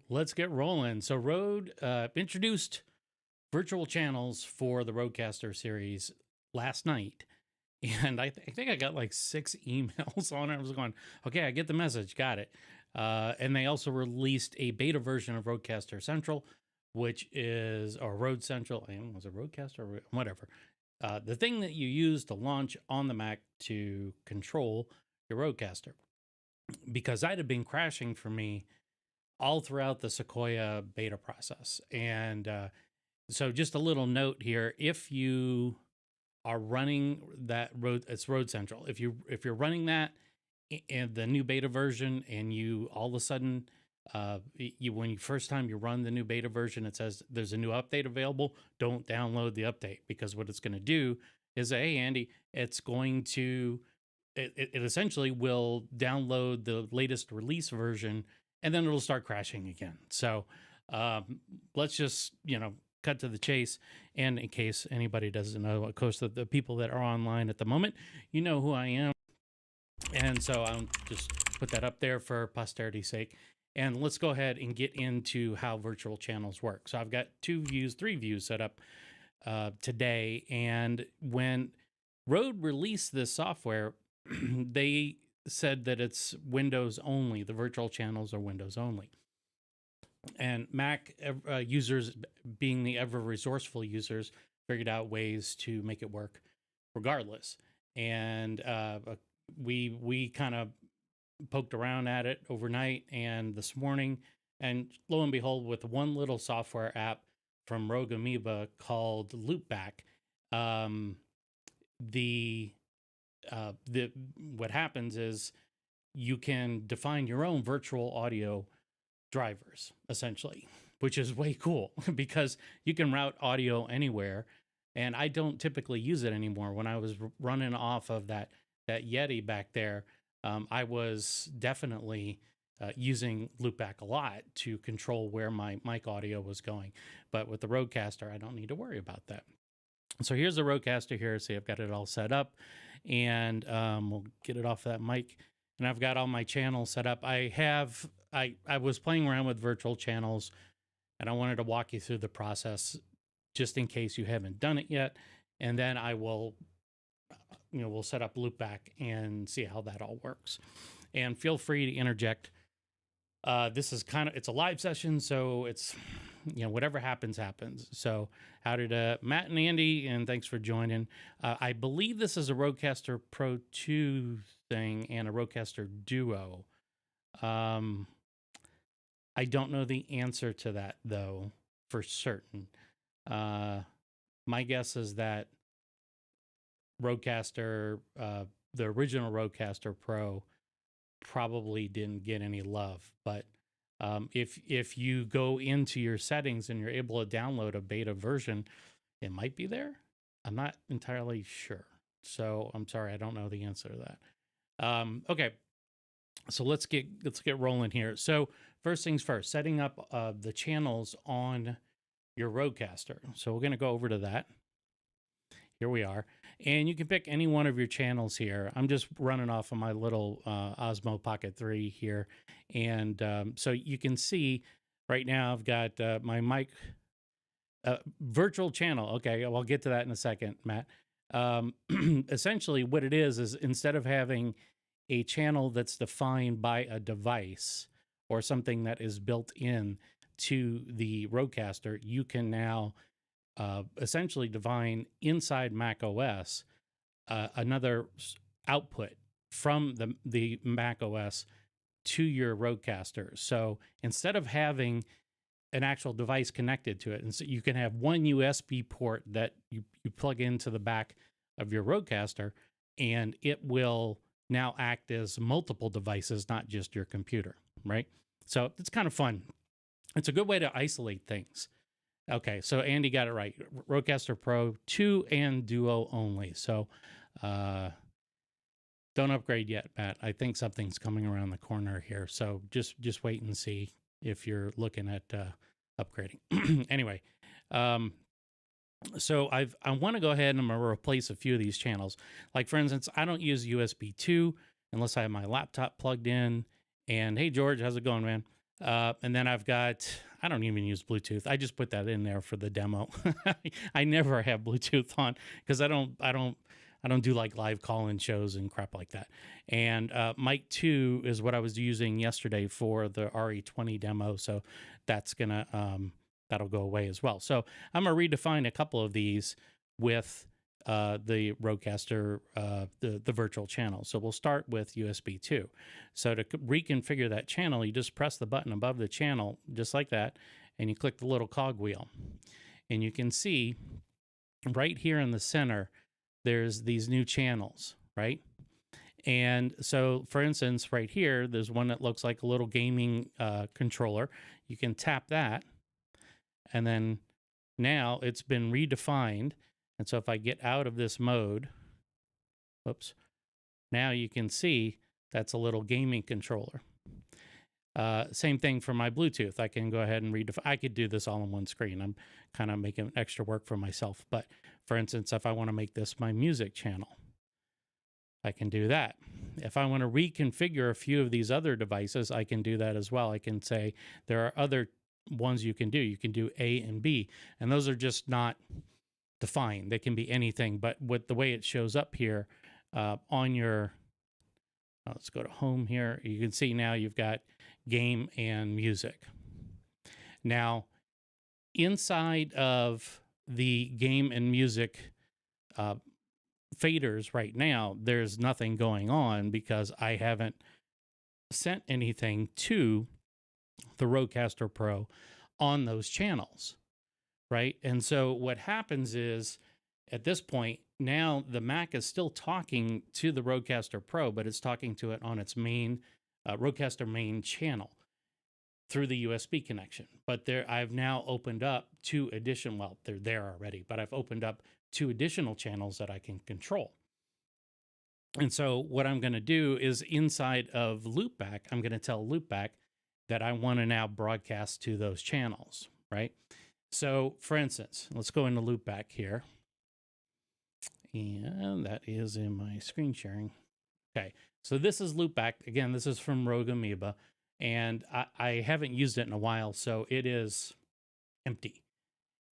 Let's get rolling. So Rode introduced virtual channels for the Rodecaster series last night. And I think I got like 6 emails on it. I was going, okay, I get the message, got it. And they also released a beta version of Rodecaster Central, which is, or Rode Central, was it Rodecaster or whatever. The thing that you use to launch on the Mac to control your Rodecaster. Because that had been crashing for me all throughout the Sequoia beta process. And so just a little note here, if you are running that it's Rode Central. If you're running that in the new beta version, and you all of a sudden when you first time you run the new beta version, it says there's a new update available, don't download the update, because what it's going to do is, hey Andy, it's going to it essentially will download the latest release version, and then it'll start crashing again. So let's just cut to the chase. And in case anybody doesn't know, of course, the people that are online at the moment, you know who I am. And so I'll just put that up there for posterity's sake. And let's go ahead and get into how virtual channels work. So I've got 3 views set up today. And when Rode released this software, they said that it's Windows only. The virtual channels are Windows only. And Mac users, being the ever resourceful users, figured out ways to make it work regardless. And we kind of poked around at it overnight and this morning, and lo and behold, with one little software app from Rogue Amoeba called Loopback, what happens is you can define your own virtual audio drivers, essentially, which is way cool because you can route audio anywhere. And I don't typically use it anymore. When I was running off of that Yeti back there, I was definitely using Loopback a lot to control where my mic audio was going. But with the Rodecaster, I don't need to worry about that. So here's the Rodecaster here. See, I've got it all set up, and we'll get it off that mic. And I've got all my channels set up. I was playing around with virtual channels, and I wanted to walk you through the process just in case you haven't done it yet. And then I will, we'll set up Loopback and see how that all works. And feel free to interject. This is it's a live session, so it's, whatever happens, happens. So how did Matt and Andy, and thanks for joining. I believe this is a Rodecaster Pro 2 thing and a Rodecaster Duo. I don't know the answer to that, though, for certain. My guess is that Rodecaster, the original Rodecaster Pro, probably didn't get any love. But if you go into your settings and you're able to download a beta version, it might be there. I'm not entirely sure. So I'm sorry, I don't know the answer to that. Okay. So let's get rolling here. So first things first, setting up the channels on your Rodecaster. So we're going to go over to that. Here we are. And you can pick any one of your channels here. I'm just running off of my little Osmo Pocket 3 here. And so you can see right now I've got my mic virtual channel. Okay, I'll get to that in a second, Matt. Essentially what it is instead of having a channel that's defined by a device or something that is built in to the Rodecaster, you can now essentially define inside macOS another output from the macOS to your Rodecaster. So instead of having an actual device connected to it, and so you can have one USB port that you plug into the back of your Rodecaster, and it will now act as multiple devices, not just your computer, right? So it's kind of fun. It's a good way to isolate things. Okay, so Andy got it right. Rodecaster Pro 2 and Duo only. So don't upgrade yet, Matt. I think something's coming around the corner here. So just wait and see if you're looking at upgrading. Anyway, so I want to go ahead and I'm going to replace a few of these channels. Like, for instance, I don't use USB 2 unless I have my laptop plugged in. And hey, George, how's it going, man? And then I've got, I don't even use Bluetooth. I just put that in there for the demo. I never have Bluetooth on because I don't do like live call-in shows and crap like that. And Mic 2 is what I was using yesterday for the RE20 demo. So that's that'll go away as well. So I'm gonna redefine a couple of these with the Rodecaster, the virtual channel. So we'll start with USB 2. So to reconfigure that channel, you just press the button above the channel, just like that, and you click the little cog wheel. And you can see right here in the center, there's these new channels, right? And so, for instance, right here, there's one that looks like a little gaming controller. You can tap that, and then now it's been redefined. And so if I get out of this mode, whoops, now you can see that's a little gaming controller. Same thing for my Bluetooth. I can go ahead and redefine. I could do this all on one screen. I'm kind of making extra work for myself. But for instance, if I want to make this my music channel, I can do that. If I want to reconfigure a few of these other devices, I can do that as well. I can say there are other ones you can do. You can do A and B, and those are just not defined. They can be anything, but with the way it shows up here on your, let's go to home here. You can see now you've got game and music. Now, inside of the game and music faders right now, there's nothing going on because I haven't sent anything to the Rodecaster Pro on those channels, right? And so what happens is at this point, now the Mac is still talking to the Rodecaster Pro, but it's talking to it on its main Rodecaster main channel through the USB connection. But there, I've now opened up two additional, well, they're there already, but I've opened up two additional channels that I can control. And so what I'm going to do is inside of Loopback, I'm going to tell Loopback that I want to now broadcast to those channels, right? So for instance, let's go into Loopback here. And that is in my screen sharing. Okay, so this is Loopback. Again, this is from Røde Amoeba, and I haven't used it in a while, so it is empty.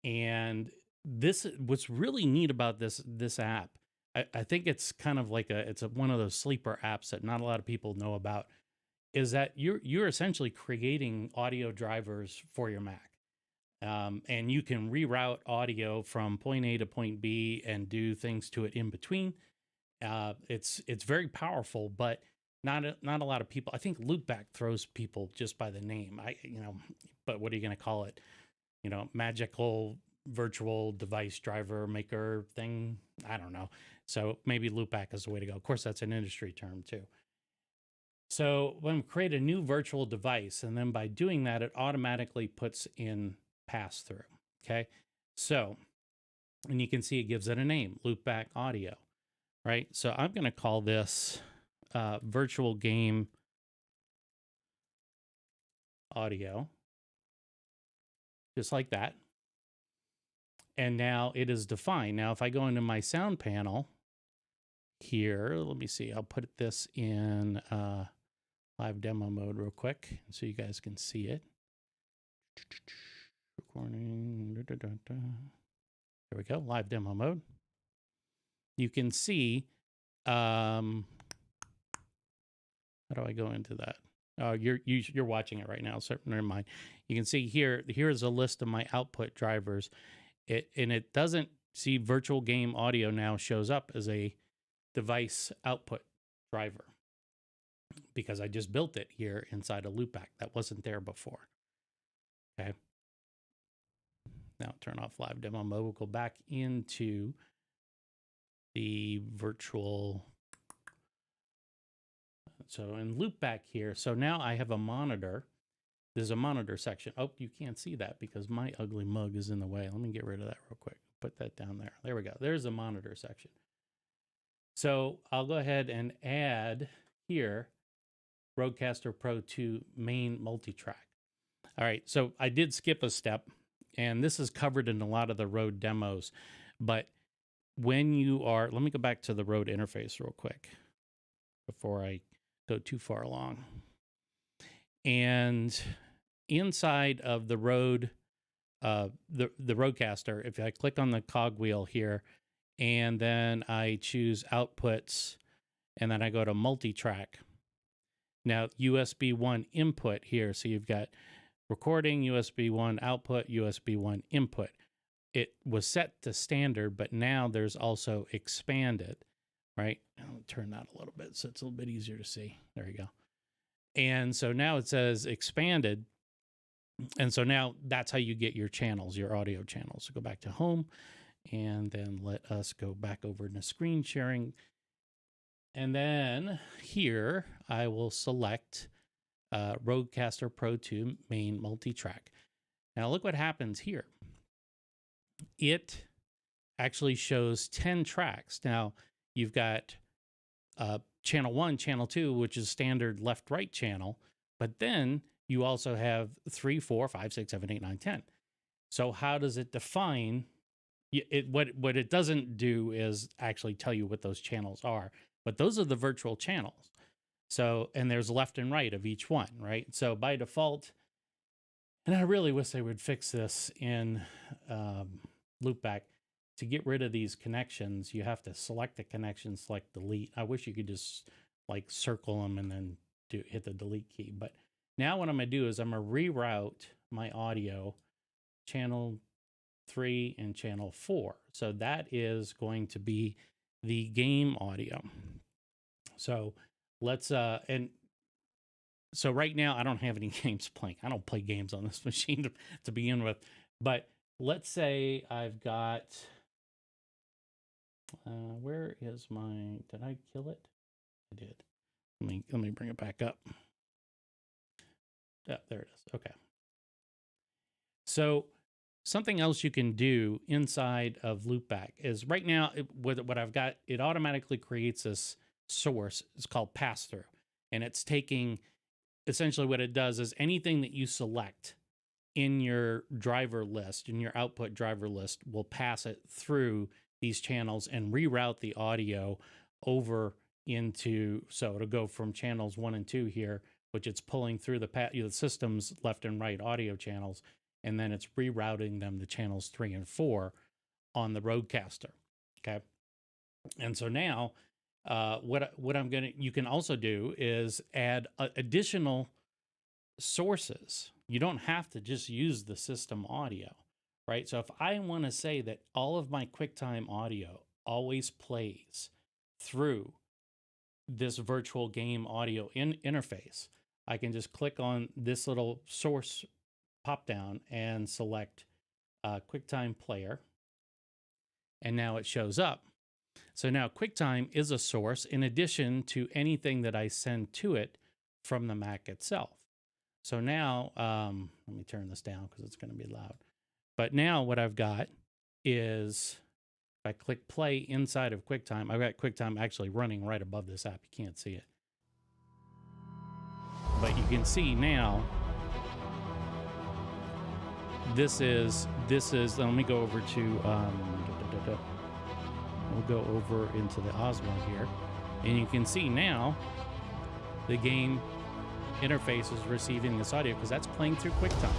And this, what's really neat about this app, I think it's kind of like it's one of those sleeper apps that not a lot of people know about, is that you're essentially creating audio drivers for your Mac. And you can reroute audio from point A to point B and do things to it in between. It's very powerful, but not a lot of people. I think Loopback throws people just by the name. But what are you going to call it? Magical virtual device driver maker thing. I don't know. So maybe Loopback is the way to go. Of course, that's an industry term too. So when we create a new virtual device, and then by doing that, it automatically puts in pass through. Okay. So, and you can see it gives it a name, Loopback Audio, right? So I'm going to call this virtual game audio, just like that. And now it is defined. Now, if I go into my sound panel here, let me see, I'll put this in live demo mode real quick so you guys can see it. Recording. There we go, live demo mode. You can see, how do I go into that? Oh, you're watching it right now, so never mind. You can see here's a list of my output drivers. It doesn't see virtual game audio now shows up as a device output driver because I just built it here inside of Loopback. That wasn't there before. Okay. Now turn off live demo mode. We'll go back into the virtual. So in Loopback here, so now I have a monitor. There's a monitor section. Oh, you can't see that because my ugly mug is in the way. Let me get rid of that real quick. Put that down there. There we go. There's a monitor section. So I'll go ahead and add here Rodecaster Pro 2 main multi-track. All right, so I did skip a step, and this is covered in a lot of the Røde demos. But when you are, let me go back to the Røde interface real quick before I go too far along. And inside of the Rode, the Rodecaster, if I click on the cogwheel here, and then I choose outputs, and then I go to multi-track. Now, USB 1 input here. So you've got recording, USB 1 output, USB 1 input. It was set to standard, but now there's also expanded, right? I'll turn that a little bit so it's a little bit easier to see. There you go. And so now it says expanded. And so now that's how you get your channels, your audio channels. So go back to home, and then let us go back over into screen sharing. And then here I will select Rodecaster Pro 2 main multi-track. Now look what happens here. It actually shows 10 tracks. Now you've got channel 1, channel 2, which is standard left-right channel, but then you also have 3, 4, 5, 6, 7, 8, 9, 10. So how does it define it? What it doesn't do is actually tell you what those channels are, but those are the virtual channels. So, and there's left and right of each one, right? So by default, and I really wish they would fix this in Loopback. To get rid of these connections, you have to select the connection, select delete. I wish you could just like circle them and then hit the delete key. But now what I'm going to do is I'm going to reroute my audio channel 3 and channel 4. So that is going to be the game audio. So let's and so right now I don't have any games playing. I don't play games on this machine to begin with. But let's say I've got where is my, did I kill it? I did. Let me bring it back up. Yeah, there it is. Okay. So something else you can do inside of Loopback is right now, what I've got, it automatically creates this source. It's called pass-through. And it's taking, essentially what it does is anything that you select in your driver list, in your output driver list, will pass it through these channels and reroute the audio over into, so it'll go from channels 1 and 2 here, which it's pulling through the system's left and right audio channels, and then it's rerouting them to channels 3 and 4 on the Rodecaster. Okay. And so now what I'm going to, you can also do is add additional sources. You don't have to just use the system audio, right? So if I want to say that all of my QuickTime audio always plays through this virtual game audio interface, I can just click on this little source pop down and select QuickTime Player. And now it shows up. So now QuickTime is a source in addition to anything that I send to it from the Mac itself. So now, let me turn this down because it's going to be loud. But now what I've got is, if I click play inside of QuickTime, I've got QuickTime actually running right above this app. You can't see it. But you can see now, this is, let me go over to, we'll go over into the Osmo here. And you can see now the game interface is receiving this audio because that's playing through QuickTime.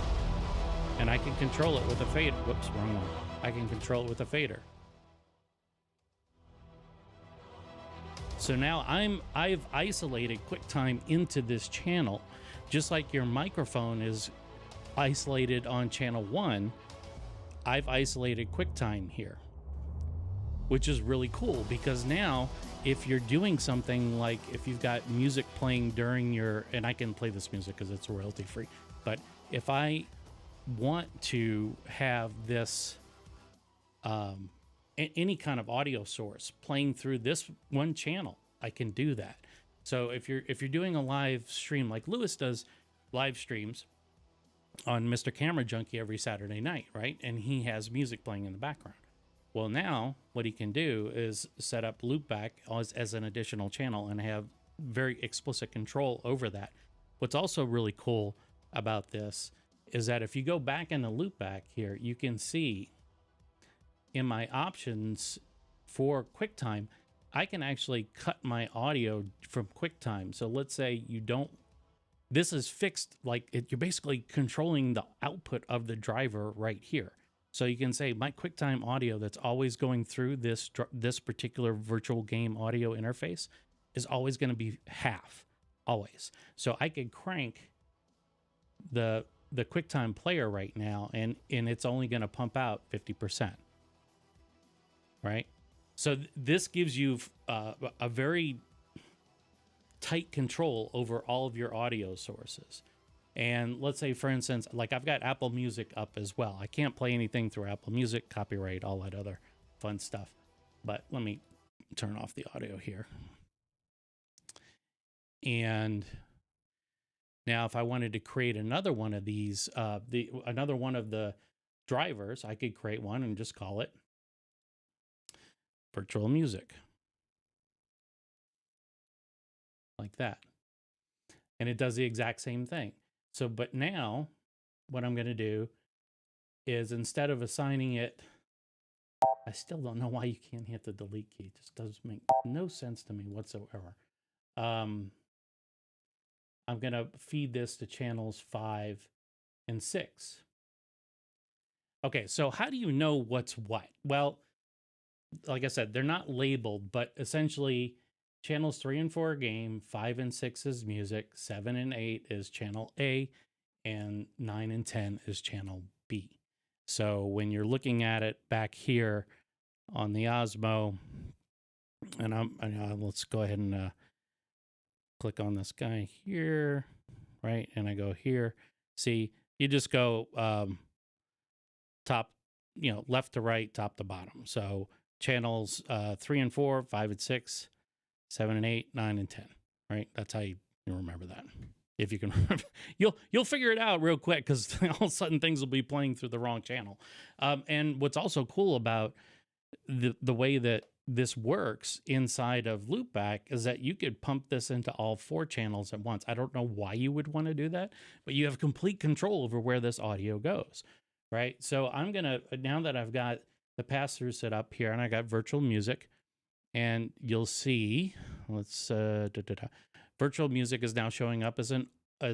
And I can control it with a fader. Whoops, wrong one. I can control it with a fader. So now I've isolated QuickTime into this channel, just like your microphone is isolated on channel 1. I've isolated QuickTime here, which is really cool because now if you're doing something like if you've got music playing during your, and I can play this music because it's royalty free, but if I want to have this any kind of audio source playing through this one channel, I can do that. So if you're doing a live stream like Lewis does live streams on Mr. Camera Junkie every Saturday night, right? And he has music playing in the background. Well, now what he can do is set up Loopback as an additional channel and have very explicit control over that. What's also really cool about this is that if you go back into Loopback here, you can see in my options for QuickTime, I can actually cut my audio from QuickTime. So let's say you don't this is fixed, like you're basically controlling the output of the driver right here. So you can say my QuickTime audio that's always going through this particular virtual game audio interface is always going to be half, always. So I could crank the QuickTime player right now, and it's only going to pump out 50%, right? So this gives you a very tight control over all of your audio sources. And let's say, for instance, like I've got Apple Music up as well. I can't play anything through Apple Music, copyright, all that other fun stuff. But let me turn off the audio here. And now if I wanted to create another one of these, another one of the drivers, I could create one and just call it virtual music. Like that. And it does the exact same thing. So, but now what I'm going to do is, instead of assigning it, I still don't know why you can't hit the delete key. It just does make no sense to me whatsoever. I'm going to feed this to channels 5 and 6. Okay, so how do you know what's what? Well, like I said, they're not labeled, but essentially channels 3 and 4 are game, 5 and 6 is music, 7 and 8 is channel A, and 9 and 10 is channel B. So when you're looking at it back here on the Osmo, and let's go ahead and click on this guy here, right? And I go here. See, you just go top, left to right, top to bottom. So channels 3 and 4, 5 and 6, 7 and 8, 9 and 10, right? That's how you remember that. If you can remember, you'll figure it out real quick, because all of a sudden things will be playing through the wrong channel. And what's also cool about the way that this works inside of Loopback is that you could pump this into all 4 channels at once. I don't know why you would want to do that, but you have complete control over where this audio goes, right? So I'm gonna, now that I've got the pass-through set up here and I got virtual music, and you'll see, let's virtual music is now showing up as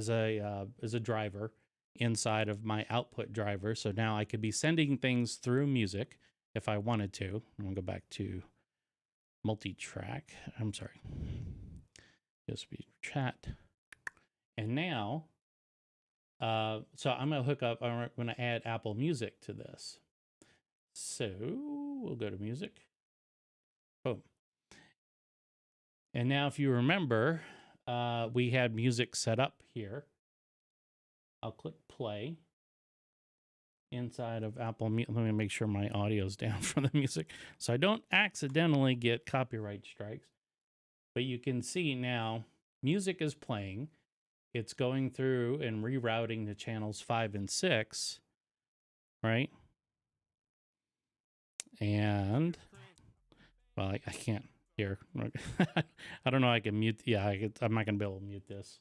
a driver inside of my output driver. So now I could be sending things through music if I wanted to. I'm gonna go back to multi-track. I'm sorry, USB chat. And now, so I'm gonna hook up. I'm gonna add Apple Music to this. So we'll go to music. Boom. And now, if you remember, we had music set up here. I'll click play inside of Apple Music. Let me make sure my audio's down for the music so I don't accidentally get copyright strikes. But you can see now music is playing. It's going through and rerouting to channels 5 and 6, right? And, well, I can't hear. I don't know. I can mute. Yeah, I'm not going to be able to mute this.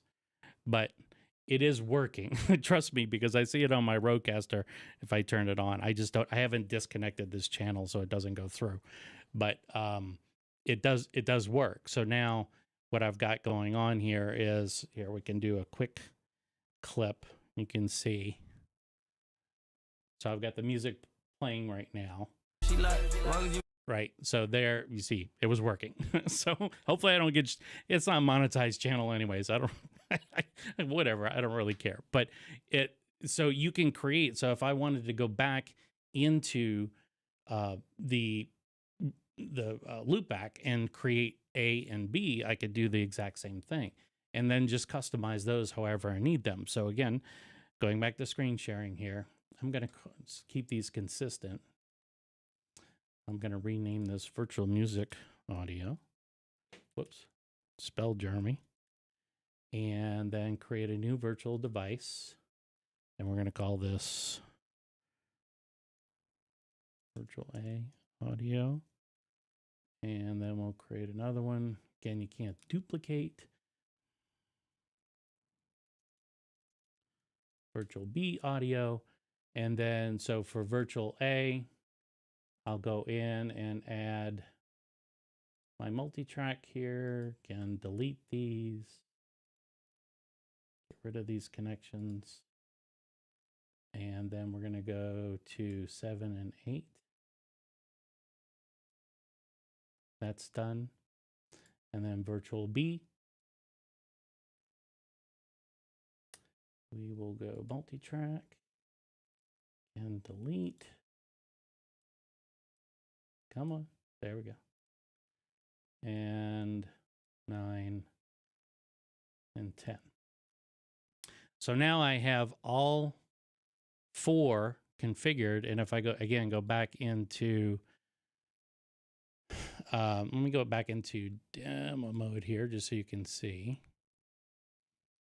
But it is working. Trust me, because I see it on my Rodecaster if I turn it on. I haven't disconnected this channel so it doesn't go through. But it does work. So now what I've got going on here is, here we can do a quick clip. You can see. So I've got the music playing right now. Right. So there you see it was working. So hopefully I don't get, it's not a monetized channel anyways. I don't, whatever. I don't really care, but so you can create. So if I wanted to go back into the Loopback and create A and B, I could do the exact same thing and then just customize those however I need them. So again, going back to screen sharing here, I'm going to keep these consistent. I'm going to rename this virtual music audio. Whoops, spell Jeremy. And then create a new virtual device. And we're going to call this virtual A audio. And then we'll create another one. Again, you can't duplicate. Virtual B audio. And then, so for virtual A, I'll go in and add my multi-track here. Again, delete these. Get rid of these connections. And then we're going to go to 7 and 8. That's done. And then virtual B. We will go multi-track and delete. Come on. There we go. And 9 and 10. So now I have all 4 configured. And if I go back into, let me go back into demo mode here just so you can see.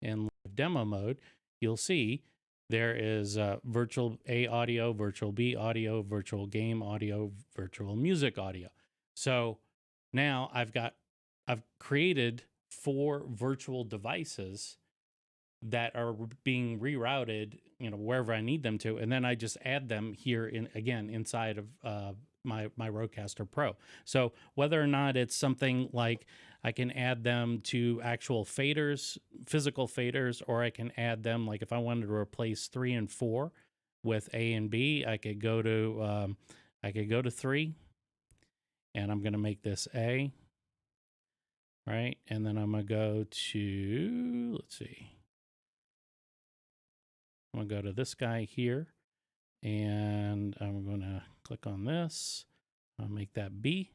In demo mode, you'll see there is virtual A audio, virtual B audio, virtual game audio, virtual music audio. So now I've created 4 virtual devices that are being rerouted, wherever I need them to, and then I just add them here inside of my Rodecaster Pro. So whether or not it's something like I can add them to actual faders, physical faders, or I can add them, like if I wanted to replace 3 and 4 with A and B, I could go to 3, and I'm going to make this A, right? And then I'm going to go to, let's see, I'm going to go to this guy here, and I'm going to click on this. I'll make that B.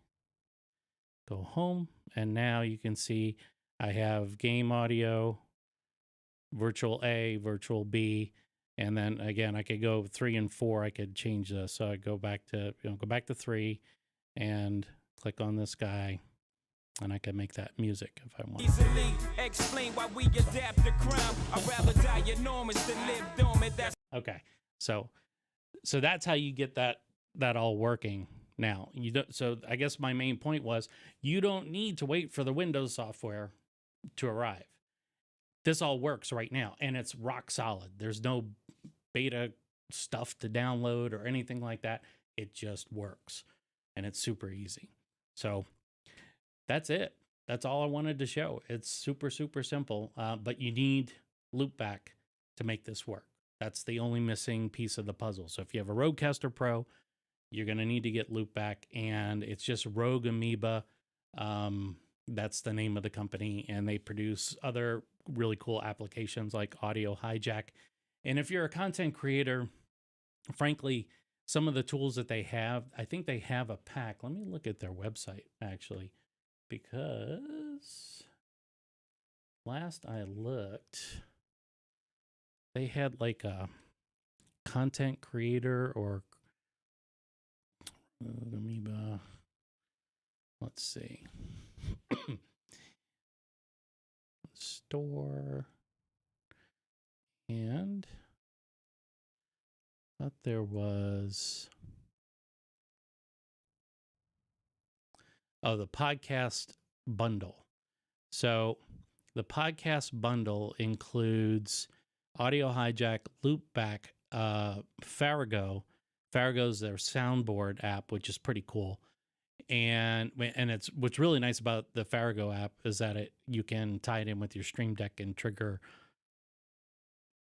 Go home, and now you can see I have game audio, virtual A, virtual B, and then again I could go 3 and 4. I could change this, so I go back to 3, and click on this guy, and I can make that music if I want. Easily explain why we adapt to crime. I'd rather die enormous than live dormant. Okay, so that's how you get that all working. Now, so I guess my main point was you don't need to wait for the Windows software to arrive. This all works right now, and it's rock solid. There's no beta stuff to download or anything like that. It just works, and it's super easy. So that's it. That's all I wanted to show. It's super, super simple, but you need Loopback to make this work. That's the only missing piece of the puzzle. So if you have a Rodecaster Pro, you're going to need to get Loopback, and it's just Rogue Amoeba. That's the name of the company, and they produce other really cool applications like Audio Hijack. And if you're a content creator, frankly, some of the tools that they have, I think they have a pack. Let me look at their website, actually, because last I looked, they had like a content creator or Amoeba. Let's see. Store. And I thought there was, the podcast bundle. So the podcast bundle includes Audio Hijack, Loopback, Farrago. Farrago's their soundboard app, which is pretty cool. And it's what's really nice about the Farrago app is that you can tie it in with your Stream Deck and trigger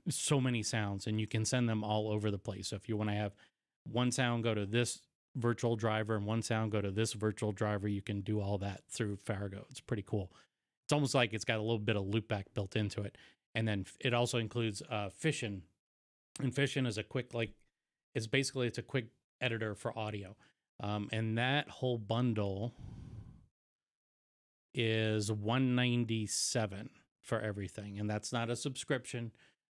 so many sounds, and you can send them all over the place. So if you want to have one sound go to this virtual driver and one sound go to this virtual driver, you can do all that through Farrago. It's pretty cool. It's almost like it's got a little bit of Loopback built into it. And then it also includes Fission. And Fission is a quick, it's a quick editor for audio. And that whole bundle is $197 for everything. And that's not a subscription.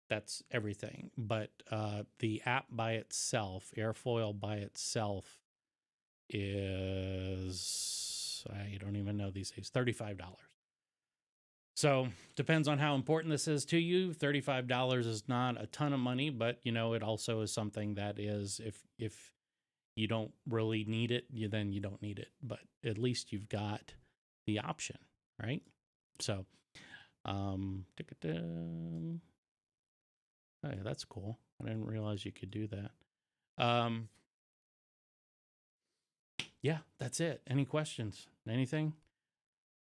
That's everything. But the app by itself, Airfoil by itself, is, I don't even know these days, $35. So depends on how important this is to you. $35 is not a ton of money, but it also is something that is, if you don't really need it, then you don't need it. But at least you've got the option, right? So, oh yeah, that's cool. I didn't realize you could do that. Yeah, that's it. Any questions? Anything?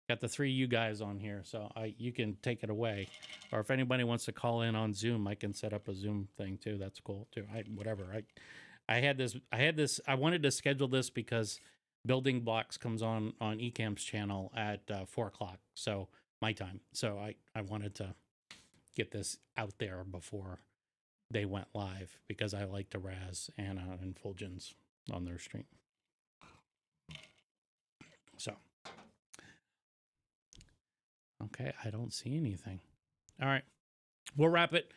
Got the 3 you guys on here, so you can take it away. Or if anybody wants to call in on Zoom, I can set up a Zoom thing too. That's cool too. Whatever. I wanted to schedule this because Building Blocks comes on Ecamp's channel at 4 o'clock, so my time. So I wanted to get this out there before they went live because I like to razz Anna and Fulgens on their stream. So, okay, I don't see anything. All right, we'll wrap it.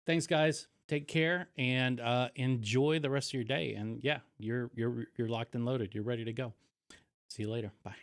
Thanks, guys. Take care and enjoy the rest of your day. And yeah, you're locked and loaded. You're ready to go. See you later. Bye.